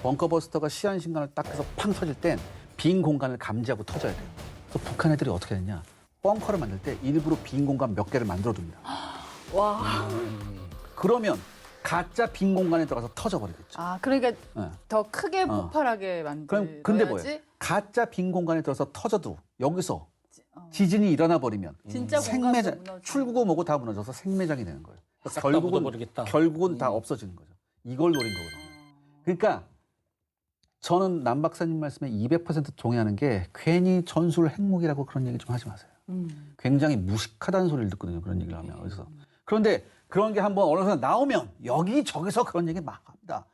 벙커버스터가 시한신간을 딱 해서 팡 터질 땐 빈 공간을 감지하고 터져야 돼요. 그래서 북한 애들이 어떻게 했냐? 벙커를 만들 때 일부러 빈 공간 몇 개를 만들어둡니다. 와. 그러면 가짜 빈 공간에 들어가서 터져버리겠죠. 아, 그러니까 네. 더 크게 폭발하게 만들어야지. 근데 뭐예요? 가짜 빈 공간에 들어서 터져도 여기서 지진이 일어나 버리면 진짜 생매장, 공간도 무너지고. 출구고 뭐고 다 무너져서 생매장이 되는 거예요. 싹다 결국은 묻어버리겠다. 다 없어지는 거죠. 이걸 노린 거거든요. 그러니까 저는 남 박사님 말씀에 200% 동의하는 게 괜히 전술 핵무기라고 그런 얘기 좀 하지 마세요. 굉장히 무식하다는 소리를 듣거든요. 그런 얘기를 하면 어디서. 그런데 그런 게 한번 어느 순간 나오면 여기저기서 그런 얘기 막 합니다.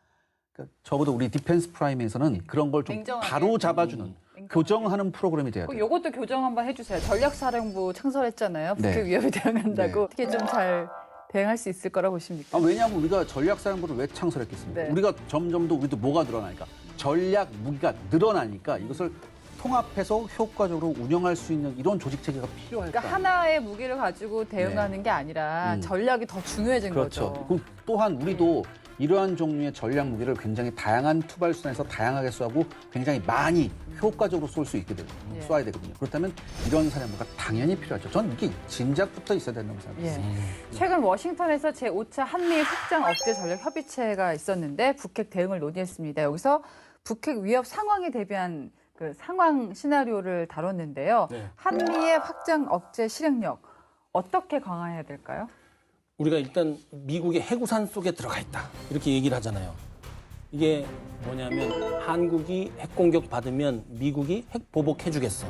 그러니까 적어도 우리 디펜스 프라임에서는 그런 걸 좀 냉정하게. 바로 잡아주는 교정하는 프로그램이 돼야 돼요. 요것도 교정 한번 해주세요. 전략사령부 창설했잖아요. 북핵 네. 위협에 대응한다고. 네. 어떻게 좀 잘 대응할 수 있을 거라고 보십니까? 왜냐하면 우리가 전략사령부를 왜 창설했겠습니까? 네. 우리가 점점 더 우리도 뭐가 늘어나니까 전략 무기가 늘어나니까 이것을 통합해서 효과적으로 운영할 수 있는 이런 조직 체계가 필요할 그러니까 거예요. 하나의 무기를 가지고 대응하는 게 아니라 전략이 더 중요해진 그렇죠. 거죠. 그럼 또한 우리도 이러한 종류의 전략 무기를 굉장히 다양한 투발 수단에서 다양하게 쏘고 굉장히 많이 효과적으로 쏠 수 있게 되거든요. 예. 쏴야 되거든요. 그렇다면 이런 사령부가 당연히 필요하죠. 저는 이게 진작부터 있어야 된다고 생각해요. 예. 최근 워싱턴에서 제5차 한미 확장 억제 전략 협의체가 있었는데 북핵 대응을 논의했습니다. 여기서 북핵 위협 상황에 대비한 그 상황 시나리오를 다뤘는데요. 네. 한미의 확장 억제 실행력 어떻게 강화해야 될까요? 우리가 일단 미국의 해구산 속에 들어가 있다. 이렇게 얘기를 하잖아요. 이게 뭐냐면 한국이 핵공격 받으면 미국이 핵 보복해주겠어.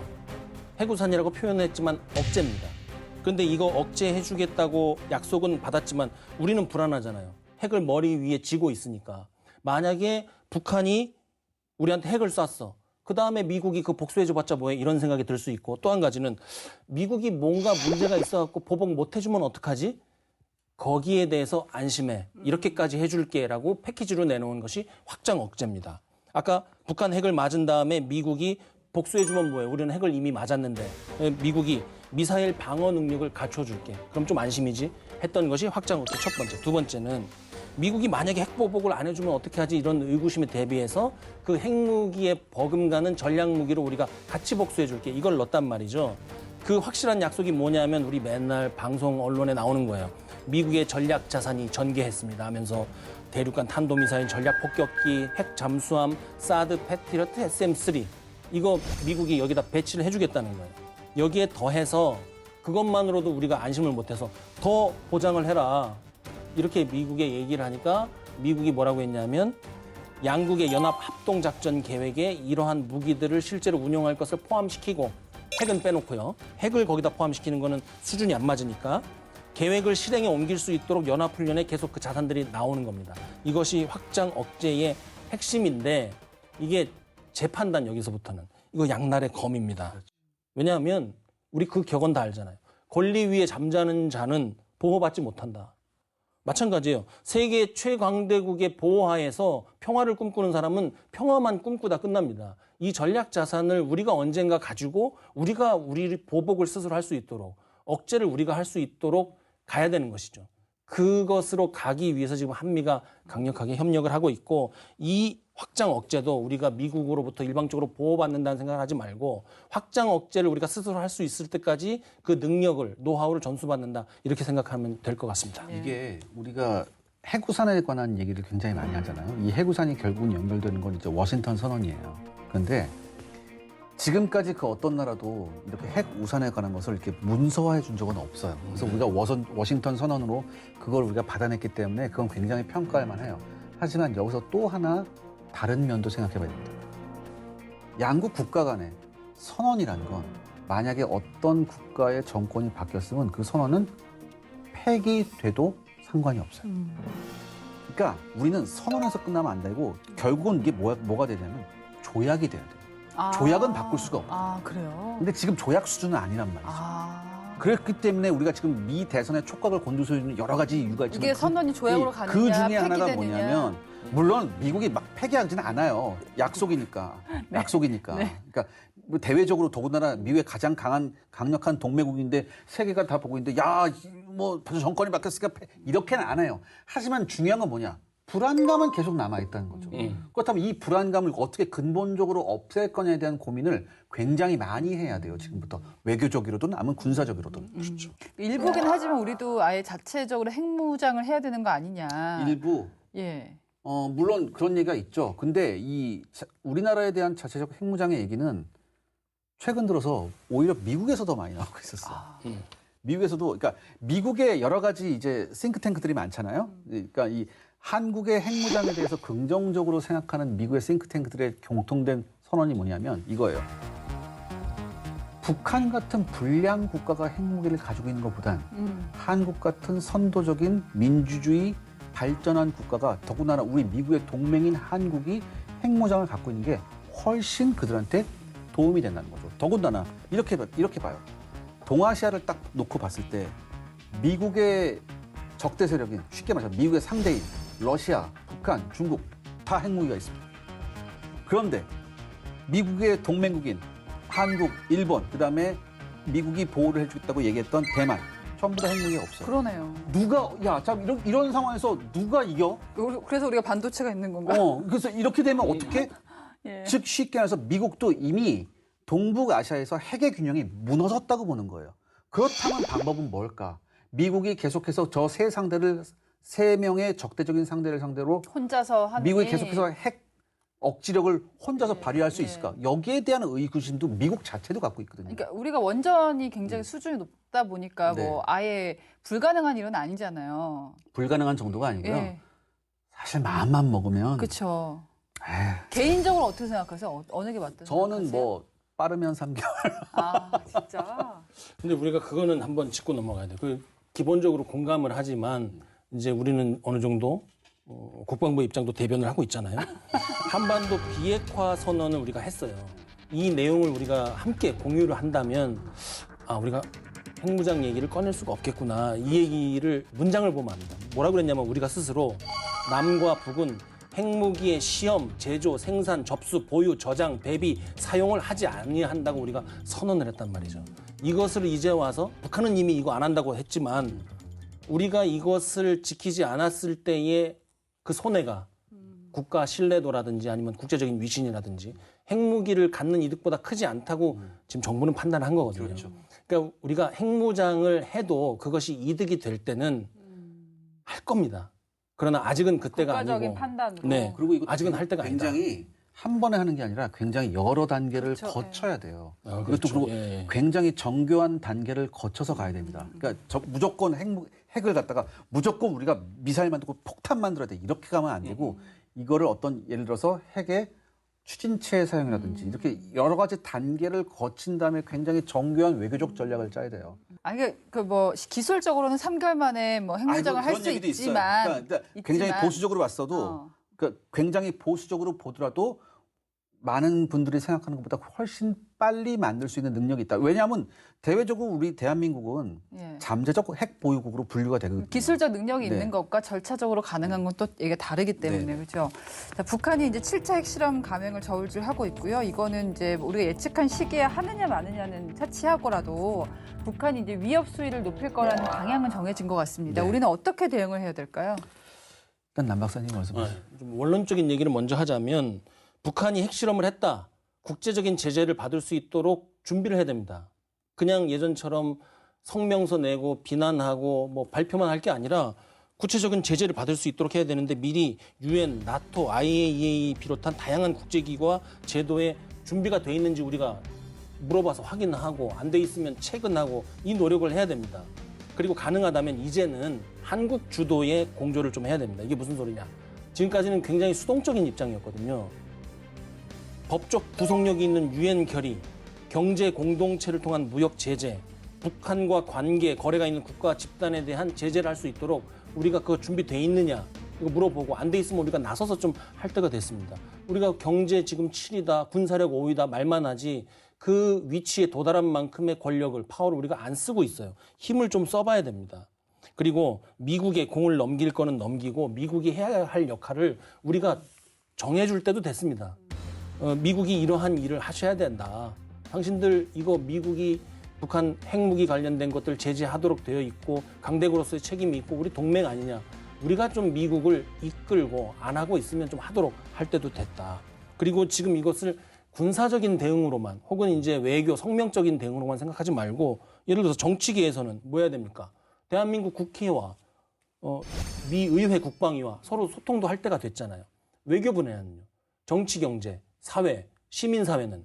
해구산이라고 표현했지만 억제입니다. 그런데 이거 억제해주겠다고 약속은 받았지만 우리는 불안하잖아요. 핵을 머리 위에 쥐고 있으니까. 만약에 북한이 우리한테 핵을 쐈어. 그 다음에 미국이 그 복수해줘봤자 뭐해? 이런 생각이 들 수 있고 또 한 가지는 미국이 뭔가 문제가 있어갖고 보복 못 해주면 어떡하지? 거기에 대해서 안심해. 이렇게까지 해줄게라고 패키지로 내놓은 것이 확장 억제입니다. 아까 북한 핵을 맞은 다음에 미국이 복수해주면 뭐해? 우리는 핵을 이미 맞았는데 미국이 미사일 방어 능력을 갖춰줄게. 그럼 좀 안심이지? 했던 것이 확장 억제 첫 번째. 두 번째는 미국이 만약에 핵보복을 안 해주면 어떻게 하지? 이런 의구심에 대비해서 그 핵무기에 버금가는 전략무기로 우리가 같이 복수해줄게. 이걸 넣었단 말이죠. 그 확실한 약속이 뭐냐면 우리 맨날 방송 언론에 나오는 거예요. 미국의 전략 자산이 전개했습니다 하면서 대륙간 탄도미사일, 전략 폭격기, 핵 잠수함, 사드, 패트리어트, SM-3 이거 미국이 여기다 배치를 해주겠다는 거예요. 여기에 더해서 그것만으로도 우리가 안심을 못해서 더 보장을 해라. 이렇게 미국에 얘기를 하니까 미국이 뭐라고 했냐면 양국의 연합 합동작전 계획에 이러한 무기들을 실제로 운용할 것을 포함시키고 핵은 빼놓고요. 핵을 거기다 포함시키는 거는 수준이 안 맞으니까 계획을 실행에 옮길 수 있도록 연합훈련에 계속 그 자산들이 나오는 겁니다. 이것이 확장 억제의 핵심인데 이게 제 판단 여기서부터는 이거 양날의 검입니다. 왜냐하면 우리 그 격언 다 알잖아요. 권리 위에 잠자는 자는 보호받지 못한다. 마찬가지예요. 세계 최강대국의 보호하에서 평화를 꿈꾸는 사람은 평화만 꿈꾸다 끝납니다. 이 전략 자산을 우리가 언젠가 가지고 우리가 우리 보복을 스스로 할 수 있도록 억제를 우리가 할 수 있도록 가야 되는 것이죠. 그것으로 가기 위해서 지금 한미가 강력하게 협력을 하고 있고 이 확장 억제도 우리가 미국으로부터 일방적으로 보호받는다는 생각을 하지 말고 확장 억제를 우리가 스스로 할 수 있을 때까지 그 능력을, 노하우를 전수받는다 이렇게 생각하면 될 것 같습니다. 이게 우리가 해구산에 관한 얘기를 굉장히 많이 하잖아요. 이 해구산이 결국은 연결되는 건 이제 워싱턴 선언이에요. 그런데 지금까지 그 어떤 나라도 이렇게 핵 우산에 관한 것을 이렇게 문서화해 준 적은 없어요. 그래서 우리가 워싱턴 선언으로 그걸 우리가 받아냈기 때문에 그건 굉장히 평가할 만해요. 하지만 여기서 또 하나 다른 면도 생각해 봐야 됩니다. 양국 국가 간의 선언이라는 건 만약에 어떤 국가의 정권이 바뀌었으면 그 선언은 폐기돼도 상관이 없어요. 그러니까 우리는 선언에서 끝나면 안 되고 결국은 이게 뭐가 되냐면 조약이 돼야 돼요. 조약은 바꿀 수가 없어요. 아, 그래요? 근데 지금 조약 수준은 아니란 말이죠. 아. 그렇기 때문에 우리가 지금 미 대선에 촉각을 곤두세우는 여러 가지 이유가 있지만 이게 선언이 조약으로 가느냐, 그 중에 하나가 폐기되느냐. 뭐냐면 물론 미국이 막 폐기하지는 않아요. 약속이니까. 네. 약속이니까. 네. 그러니까 뭐 대외적으로 더군다나 미국의 가장 강력한 동맹국인데 세계가 다 보고 있는데 야, 뭐 정권이 바뀌었으니까 이렇게는 안 해요. 하지만 중요한 건 뭐냐? 불안감은 계속 남아있다는 거죠. 그렇다면 이 불안감을 어떻게 근본적으로 없앨 거냐에 대한 고민을 굉장히 많이 해야 돼요. 지금부터 외교적으로든 아니면 군사적으로든. 그렇죠. 일부긴 하지만 우리도 아예 자체적으로 핵무장을 해야 되는 거 아니냐. 일부 예. 물론 그런 얘기가 있죠. 근데 우리나라에 대한 자체적 핵무장의 얘기는 최근 들어서 오히려 미국에서 더 많이 나오고 있었어요. 미국에서도, 그러니까 미국의 여러 가지 이제 싱크탱크들이 많잖아요. 그러니까 이 한국의 핵무장에 대해서 긍정적으로 생각하는 미국의 싱크탱크들의 공통된 선언이 뭐냐면 이거예요. 북한 같은 불량 국가가 핵무기를 가지고 있는 것보단 한국 같은 선도적인 민주주의 발전한 국가가 더군다나 우리 미국의 동맹인 한국이 핵무장을 갖고 있는 게 훨씬 그들한테 도움이 된다는 거죠. 더군다나 이렇게 봐요. 동아시아를 딱 놓고 봤을 때 미국의 적대 세력인 쉽게 말해서 미국의 상대인 러시아, 북한, 중국 다 핵무기가 있습니다. 그런데 미국의 동맹국인 한국, 일본, 그다음에 미국이 보호를 해주겠다고 얘기했던 대만 전부 다 핵무기가 없어요. 그러네요. 참 이런 상황에서 누가 이겨? 그래서 우리가 반도체가 있는 건가? 그래서 이렇게 되면 어떻게? 예. 즉 쉽게 말해서 미국도 이미 동북아시아에서 핵의 균형이 무너졌다고 보는 거예요. 그렇다면 방법은 뭘까? 미국이 계속해서 저 세 명의 적대적인 상대를 상대로 혼자서 하는 미국이 게 계속해서 핵 억지력을 혼자서 예, 발휘할 수 예. 있을까? 여기에 대한 의구심도 미국 자체도 갖고 있거든요. 그러니까 우리가 원전이 굉장히 수준이 높다 보니까 네. 뭐 아예 불가능한 일은 아니잖아요. 불가능한 정도가 아니고요. 예. 사실 마음만 먹으면 그렇죠. 에휴, 개인적으로 어떻게 생각하세요? 어느 게 맞다고 저는 생각하세요? 뭐 빠르면 3개월. 아, 진짜. 근데 우리가 그거는 한번 짚고 넘어가야 돼요. 기본적으로 공감을 하지만 이제 우리는 어느 정도 국방부 입장도 대변을 하고 있잖아요. 한반도 비핵화 선언을 우리가 했어요. 이 내용을 우리가 함께 공유를 한다면 우리가 핵무장 얘기를 꺼낼 수가 없겠구나. 이 얘기를 문장을 보면 압니다. 뭐라고 그랬냐면 우리가 스스로 남과 북은 핵무기의 시험, 제조, 생산, 접수, 보유, 저장, 배비, 사용을 하지 아니한다고 우리가 선언을 했단 말이죠. 이것을 이제 와서 북한은 이미 이거 안 한다고 했지만 우리가 이것을 지키지 않았을 때의 그 손해가 국가 신뢰도라든지 아니면 국제적인 위신이라든지 핵무기를 갖는 이득보다 크지 않다고 지금 정부는 판단한 거거든요. 그렇죠. 그러니까 우리가 핵무장을 해도 그것이 이득이 될 때는 할 겁니다. 그러나 아직은 그때가 국가적인 아니고. 판단으로. 네. 그리고 이거 아직은 할 때가 아니다. 굉장히 한 번에 하는 게 아니라 굉장히 여러 단계를 그렇죠. 거쳐야 돼요. 그렇죠. 그것도 그리고 예. 굉장히 정교한 단계를 거쳐서 가야 됩니다. 그러니까 무조건 핵을 갖다가 무조건 우리가 미사일 만들고 폭탄 만들어야 돼. 이렇게 가면 안 되고 이거를 어떤 예를 들어서 핵의 추진체 사용이라든지 이렇게 여러 가지 단계를 거친 다음에 굉장히 정교한 외교적 전략을 짜야 돼요. 아니 뭐 기술적으로는 3개월 만에 뭐 핵무장을 할 수 있지만 굉장히 보수적으로 봤어도 그러니까 굉장히 보수적으로 보더라도 많은 분들이 생각하는 것보다 훨씬 빨리 만들 수 있는 능력이 있다. 왜냐하면 대외적으로 우리 대한민국은 예. 잠재적 핵 보유국으로 분류가 되거든요. 기술적 능력이 네. 있는 것과 절차적으로 가능한 건 또 이게 다르기 때문에 네. 그렇죠. 자, 북한이 이제 7차 핵실험 감행을 저울질하고 있고요. 이거는 이제 우리가 예측한 시기에 하느냐 마느냐는 차치하고라도 북한이 이제 위협 수위를 높일 거라는 방향은 정해진 것 같습니다. 네. 우리는 어떻게 대응을 해야 될까요? 일단 남 박사님 말씀하세요. 좀 원론적인 얘기를 먼저 하자면 북한이 핵실험을 했다. 국제적인 제재를 받을 수 있도록 준비를 해야 됩니다. 그냥 예전처럼 성명서 내고 비난하고 뭐 발표만 할 게 아니라 구체적인 제재를 받을 수 있도록 해야 되는데 미리 UN, 나토, IAEA 비롯한 다양한 국제기구와 제도에 준비가 돼 있는지 우리가 물어봐서 확인하고 안 돼 있으면 체근하고 이 노력을 해야 됩니다. 그리고 가능하다면 이제는 한국 주도의 공조를 좀 해야 됩니다. 이게 무슨 소리냐. 지금까지는 굉장히 수동적인 입장이었거든요. 법적 구속력이 있는 유엔 결의, 경제 공동체를 통한 무역 제재, 북한과 관계, 거래가 있는 국가 집단에 대한 제재를 할 수 있도록 우리가 그거 준비돼 있느냐 이거 물어보고 안 돼 있으면 우리가 나서서 좀 할 때가 됐습니다. 우리가 경제 지금 7위다, 군사력 5위다 말만 하지 그 위치에 도달한 만큼의 권력을, 파워를 우리가 안 쓰고 있어요. 힘을 좀 써봐야 됩니다. 그리고 미국에 공을 넘길 거는 넘기고 미국이 해야 할 역할을 우리가 정해줄 때도 됐습니다. 미국이 이러한 일을 하셔야 된다. 당신들 이거 미국이 북한 핵무기 관련된 것들 제재하도록 되어 있고 강대국으로서의 책임이 있고 우리 동맹 아니냐. 우리가 좀 미국을 이끌고 안 하고 있으면 좀 하도록 할 때도 됐다. 그리고 지금 이것을 군사적인 대응으로만 혹은 이제 외교 성명적인 대응으로만 생각하지 말고 예를 들어서 정치계에서는 뭐 해야 됩니까? 대한민국 국회와 미 의회 국방위와 서로 소통도 할 때가 됐잖아요. 외교 분야는요. 정치, 경제, 사회, 시민사회는.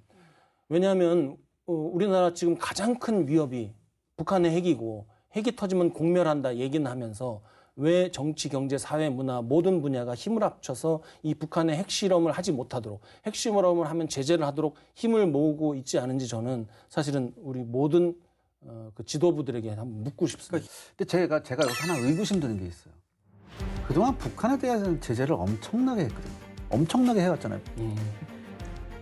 왜냐하면 우리나라 지금 가장 큰 위협이 북한의 핵이고 핵이 터지면 공멸한다 얘기는 하면서 왜 정치, 경제, 사회, 문화 모든 분야가 힘을 합쳐서 이 북한의 핵실험을 하지 못하도록 핵실험을 하면 제재를 하도록 힘을 모으고 있지 않은지 저는 사실은 우리 모든 그 지도부들에게 한번 묻고 싶습니다. 근데 제가 여기서 하나 의구심 드는 게 있어요. 그동안 북한에 대한 제재를 엄청나게 했거든요. 엄청나게 해왔잖아요.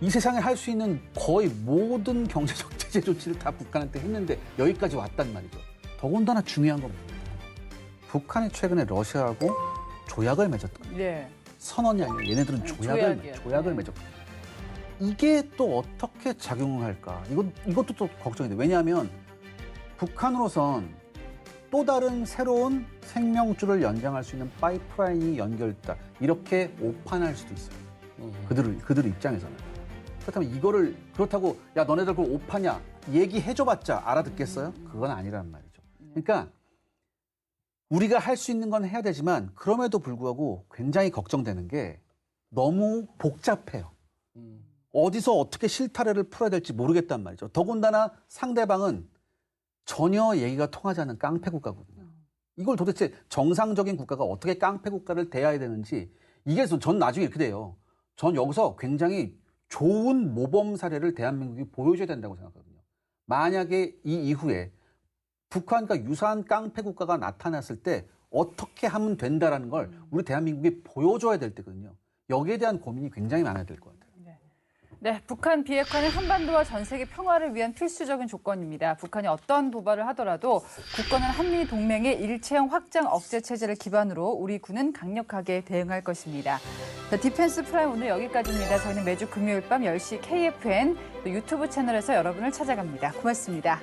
이 세상에 할 수 있는 거의 모든 경제적 제재 조치를 다 북한한테 했는데 여기까지 왔단 말이죠. 더군다나 중요한 건 뭐예요? 북한이 최근에 러시아하고 조약을 맺었거든요. 네. 선언이 아니라 얘네들은 조약이요. 조약을 네. 맺었거든요. 이게 또 어떻게 작용을 할까? 이것도 또 걱정이 돼. 왜냐하면 북한으로선 또 다른 새로운 생명줄을 연장할 수 있는 파이프라인이 연결됐다. 이렇게 오판할 수도 있어요. 그들 입장에서는. 그렇다면 이거를 그렇다고 야 너네들 그걸 오파냐 얘기해줘봤자 알아듣겠어요? 그건 아니란 말이죠. 그러니까 우리가 할 수 있는 건 해야 되지만 그럼에도 불구하고 굉장히 걱정되는 게 너무 복잡해요. 어디서 어떻게 실타래를 풀어야 될지 모르겠단 말이죠. 더군다나 상대방은 전혀 얘기가 통하지 않는 깡패 국가거든요. 이걸 도대체 정상적인 국가가 어떻게 깡패 국가를 대해야 되는지 이게 전 나중에 이렇게 돼요. 전 여기서 굉장히 좋은 모범 사례를 대한민국이 보여줘야 된다고 생각하거든요. 만약에 이 이후에 북한과 유사한 깡패 국가가 나타났을 때 어떻게 하면 된다라는 걸 우리 대한민국이 보여줘야 될 때거든요. 여기에 대한 고민이 굉장히 많아야 될 것 같아요. 네, 북한 비핵화는 한반도와 전 세계 평화를 위한 필수적인 조건입니다. 북한이 어떤 도발을 하더라도 굳건한 한미 동맹의 일체형 확장 억제 체제를 기반으로 우리 군은 강력하게 대응할 것입니다. 자, 디펜스 프라임 오늘 여기까지입니다. 저희는 매주 금요일 밤 10시 KFN 또 유튜브 채널에서 여러분을 찾아갑니다. 고맙습니다.